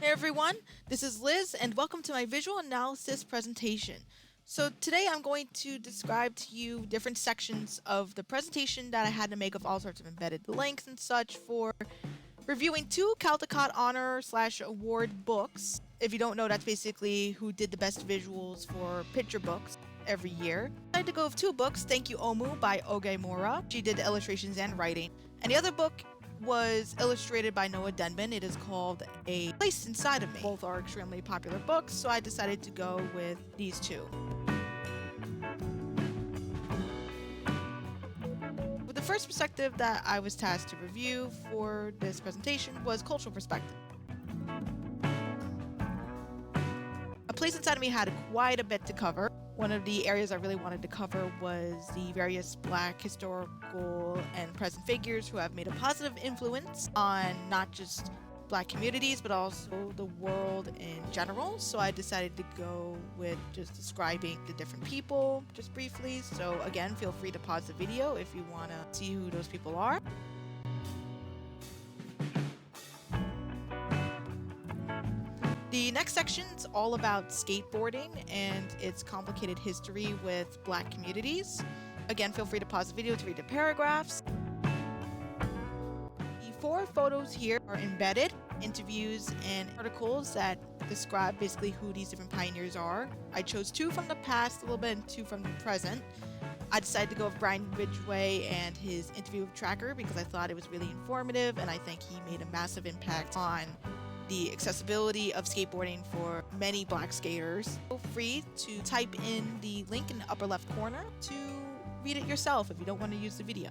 Hey everyone, this is Liz and welcome to my visual analysis presentation. So today I'm going to describe to you different sections of the presentation that I had to make of all sorts of embedded links and such for reviewing two Caldecott Honor / award books. If you don't know, that's basically who did the best visuals for picture books every year. I had to go with two books, Thank You Omu by Oge Mora. She did the illustrations and writing. And the other book was illustrated by Noah Denman. It is called A Place Inside of Me. Both are extremely popular books, so I decided to go with these two. The first perspective that I was tasked to review for this presentation was cultural perspective. A Place Inside of Me had quite a bit to cover. One of the areas I really wanted to cover was the various Black historical and present figures who have made a positive influence on not just Black communities, but also the world in general. So I decided to go with just describing the different people just briefly. So again, feel free to pause the video if you want to see who those people are. The next section is all about skateboarding and its complicated history with Black communities. Again, feel free to pause the video to read the paragraphs. The four photos here are embedded interviews and articles that describe basically who these different pioneers are. I chose two from the past a little bit and two from the present. I decided to go with Brian Ridgway and his interview with Tracker because I thought it was really informative and I think he made a massive impact on the accessibility of skateboarding for many Black skaters. Feel free to type in the link in the upper left corner to read it yourself if you don't want to use the video.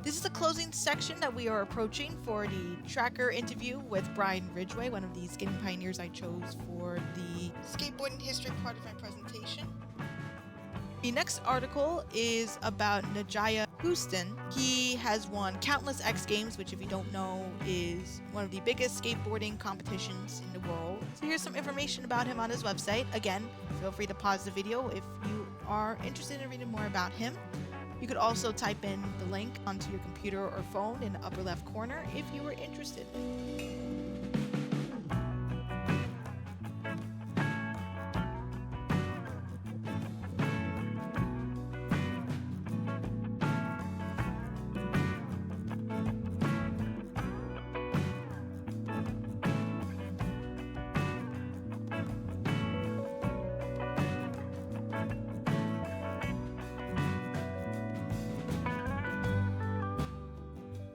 This is the closing section that we are approaching for the Tracker interview with Brian Ridgway, one of the skating pioneers I chose for the skateboarding history part of my presentation. The next article is about Najaya Houston. He has won countless X Games, which if you don't know is one of the biggest skateboarding competitions in the world. So here's some information about him on his website. Again, feel free to pause the video if you are interested in reading more about him. You could also type in the link onto your computer or phone in the upper left corner if you were interested.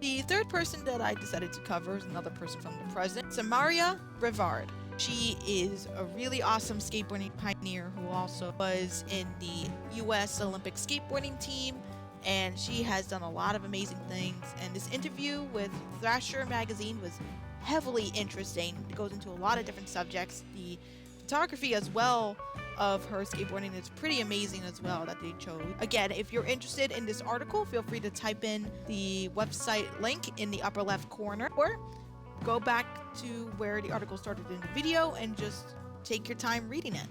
The third person that I decided to cover is another person from the present, Samaria Brevard. She is a really awesome skateboarding pioneer who also was in the US Olympic skateboarding team, and she has done a lot of amazing things. And this interview with Thrasher magazine was heavily interesting. It goes into a lot of different subjects. The photography as well of her skateboarding is pretty amazing as well that they chose. Again, if you're interested in this article, feel free to type in the website link in the upper left corner, or go back to where the article started in the video and just take your time reading it.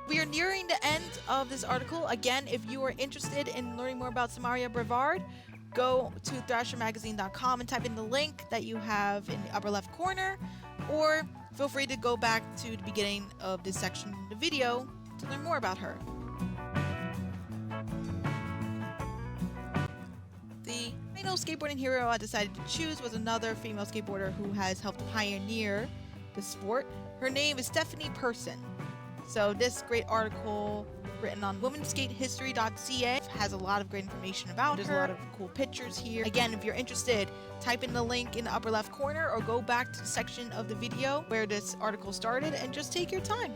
We are nearing the end of this article. Again, if you are interested in learning more about Samaria Brevard, go to thrashermagazine.com and type in the link that you have in the upper left corner, or feel free to go back to the beginning of this section of the video to learn more about her. The final skateboarding hero I decided to choose was another female skateboarder who has helped pioneer the sport. Her name is Stephanie Person. So this great article written on womenskatehistory.ca has a lot of great information about her. There's a lot of cool pictures here. Again, if you're interested, type in the link in the upper left corner or go back to the section of the video where this article started and just take your time.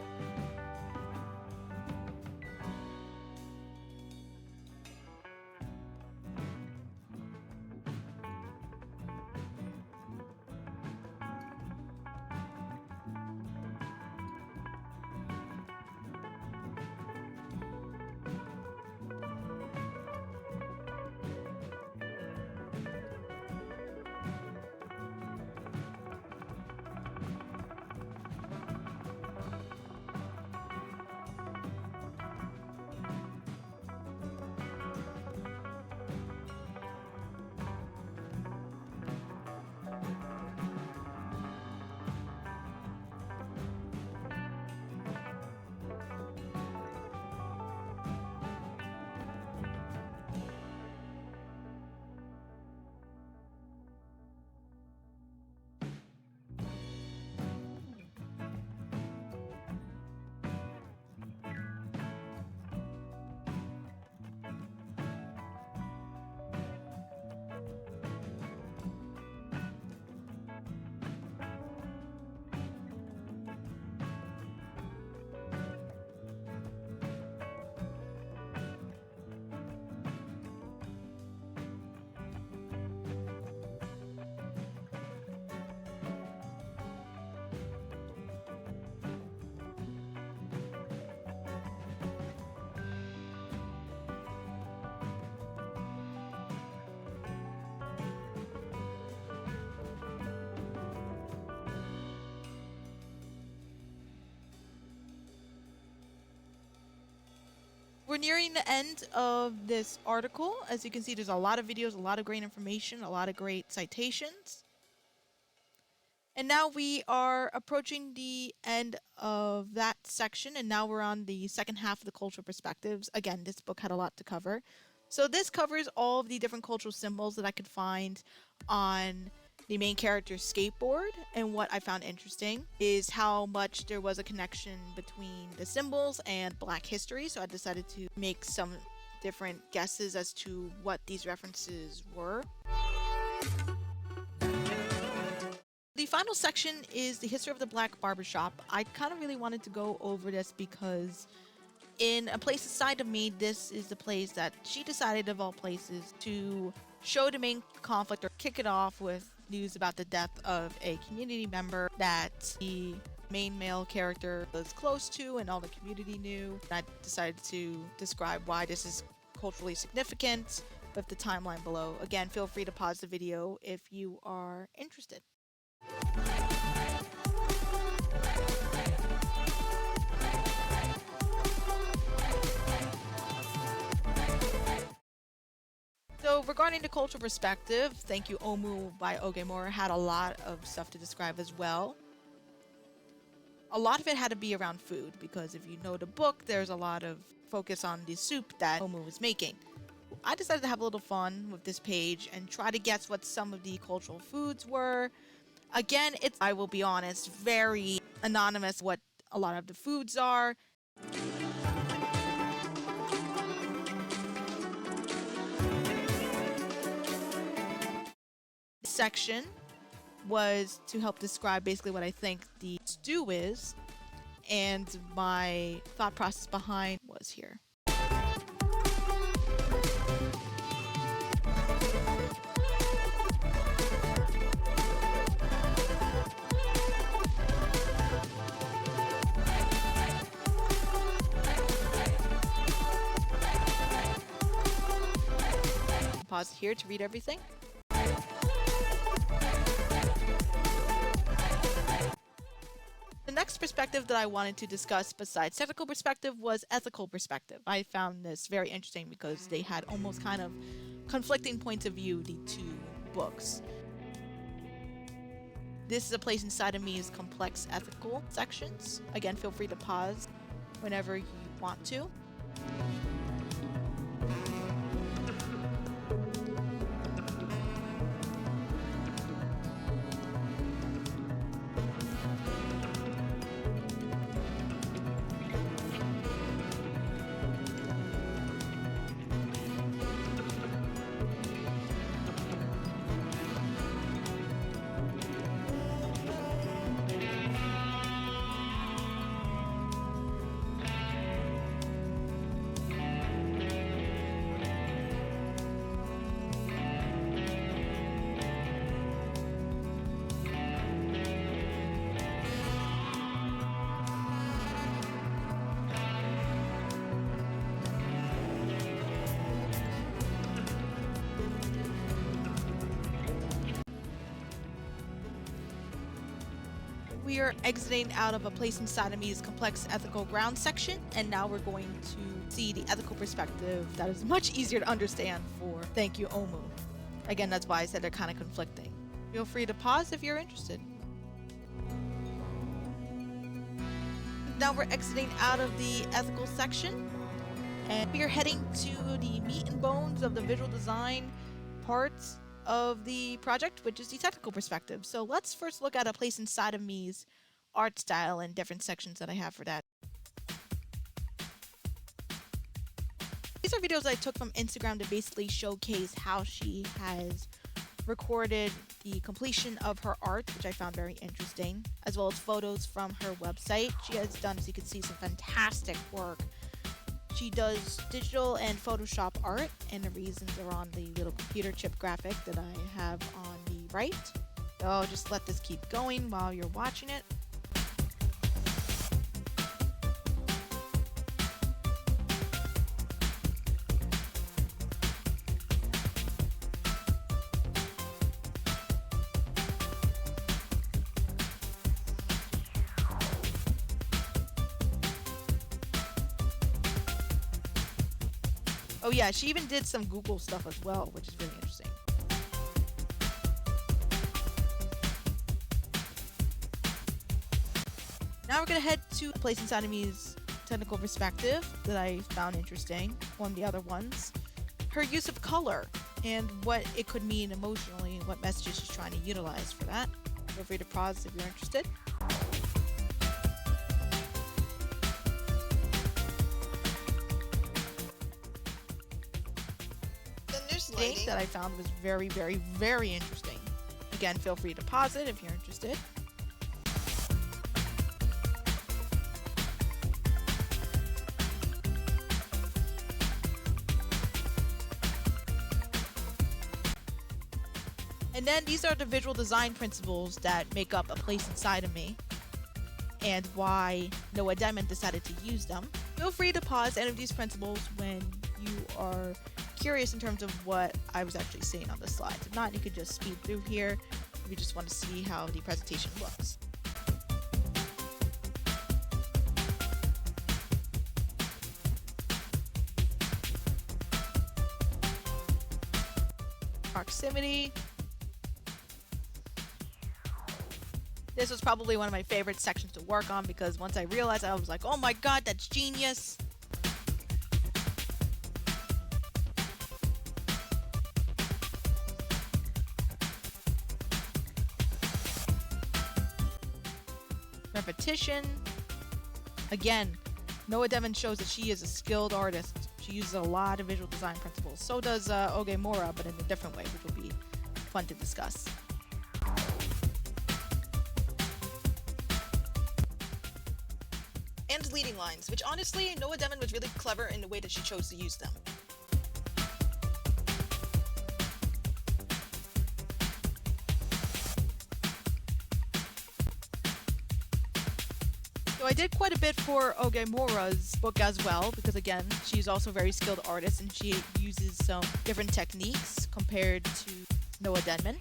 We're nearing the end of this article. As you can see, there's a lot of videos, a lot of great information, a lot of great citations. And now we are approaching the end of that section, and now we're on the second half of the cultural perspectives. Again, this book had a lot to cover. So this covers all of the different cultural symbols that I could find on the main character's skateboard, and what I found interesting is how much there was a connection between the symbols and Black history. So I decided to make some different guesses as to what these references were. The final section is the history of the Black barbershop. I kind of really wanted to go over this because in A Place Inside of Me, this is the place that she decided, of all places, to show the main conflict or kick it off with news about the death of a community member that the main male character was close to and all the community knew. I decided to describe why this is culturally significant with the timeline below. Again, feel free to pause the video if you are interested. So regarding the cultural perspective, Thank You Omu by Ogemura had a lot of stuff to describe as well. A lot of it had to be around food, because if you know the book, there's a lot of focus on the soup that Omu was making. I decided to have a little fun with this page and try to guess what some of the cultural foods were. Again, I will be honest, very anonymous what a lot of the foods are. This section was to help describe basically what I think the stew is, and my thought process behind was here. Pause here to read everything. The next perspective that I wanted to discuss besides technical perspective was ethical perspective. I found this very interesting because they had almost kind of conflicting points of view, the two books. This is a place inside of me's complex ethical sections. Again, feel free to pause whenever you want to. We are exiting out of a place inside of me's complex ethical ground section, and now we're going to see the ethical perspective that is much easier to understand for Thank You Omu. Again, that's why I said they're kind of conflicting. Feel free to pause if you're interested. Now we're exiting out of the ethical section, and we are heading to the meat and bones of the visual design parts of the project, which is the technical perspective. So let's first look at a place inside of me's art style and different sections that I have for that. These are videos I took from Instagram to basically showcase how she has recorded the completion of her art, which I found very interesting, as well as photos from her website. She has done, as you can see, some fantastic work. She does digital and Photoshop art, and the reasons are on the little computer chip graphic that I have on the right. So I'll just let this keep going while you're watching it. Oh yeah, she even did some Google stuff as well, which is really interesting. Now we're gonna head to a place inside of me's technical perspective that I found interesting, one of the other ones. Her use of color and what it could mean emotionally and what messages she's trying to utilize for that. Feel free to pause if you're interested. Thing that I found was very, very, very interesting. Again, feel free to pause it if you're interested. And then these are the visual design principles that make up a place inside of me, and why Noah Diamond decided to use them. Feel free to pause any of these principles when you are curious in terms of what I was actually saying on the slides. If not, you could just speed through here if you just want to see how the presentation looks. proximity. This was probably one of my favorite sections to work on because once I realized it, I was like, oh my god, that's genius. Repetition. Again, Noah Devon shows that she is a skilled artist. She uses a lot of visual design principles. So does Ogemura, but in a different way, which will be fun to discuss. And leading lines, which honestly, Noah Devon was really clever in the way that she chose to use them. So I did quite a bit for Ogemura's book as well, because again, she's also a very skilled artist and she uses some different techniques compared to Noah Devon.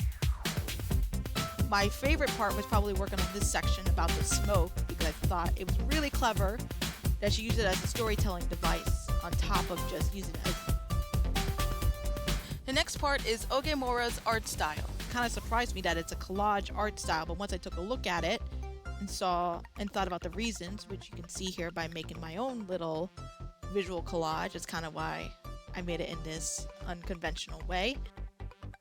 My favorite part was probably working on this section about the smoke, because I thought it was really clever that she used it as a storytelling device on top of just using it as... The next part is Ogemura's art style. It kind of surprised me that it's a collage art style, but once I took a look at it and saw and thought about the reasons, which you can see here by making my own little visual collage, it's kind of why I made it in this unconventional way.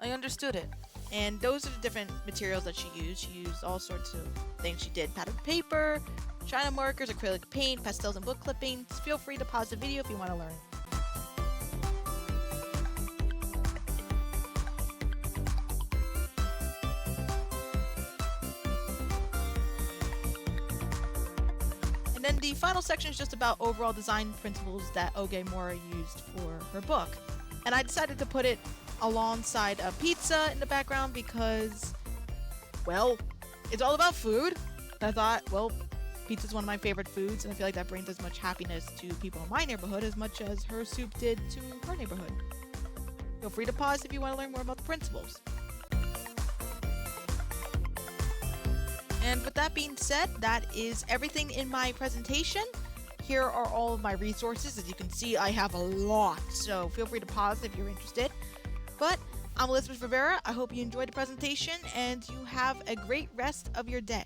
I understood it. And those are the different materials that she used. She used all sorts of things. She did patterned paper, China markers, acrylic paint, pastels, and book clippings. Feel free to pause the video if you want to learn. And then the final section is just about overall design principles that Ogemura used for her book. And I decided to put it alongside a pizza in the background because, well, it's all about food. I thought, well, pizza is one of my favorite foods, and I feel like that brings as much happiness to people in my neighborhood as much as her soup did to her neighborhood. Feel free to pause if you want to learn more about the principles. And with that being said, that is everything in my presentation. Here are all of my resources. As you can see, I have a lot, so feel free to pause if you're interested. But I'm Elizabeth Rivera. I hope you enjoyed the presentation and you have a great rest of your day.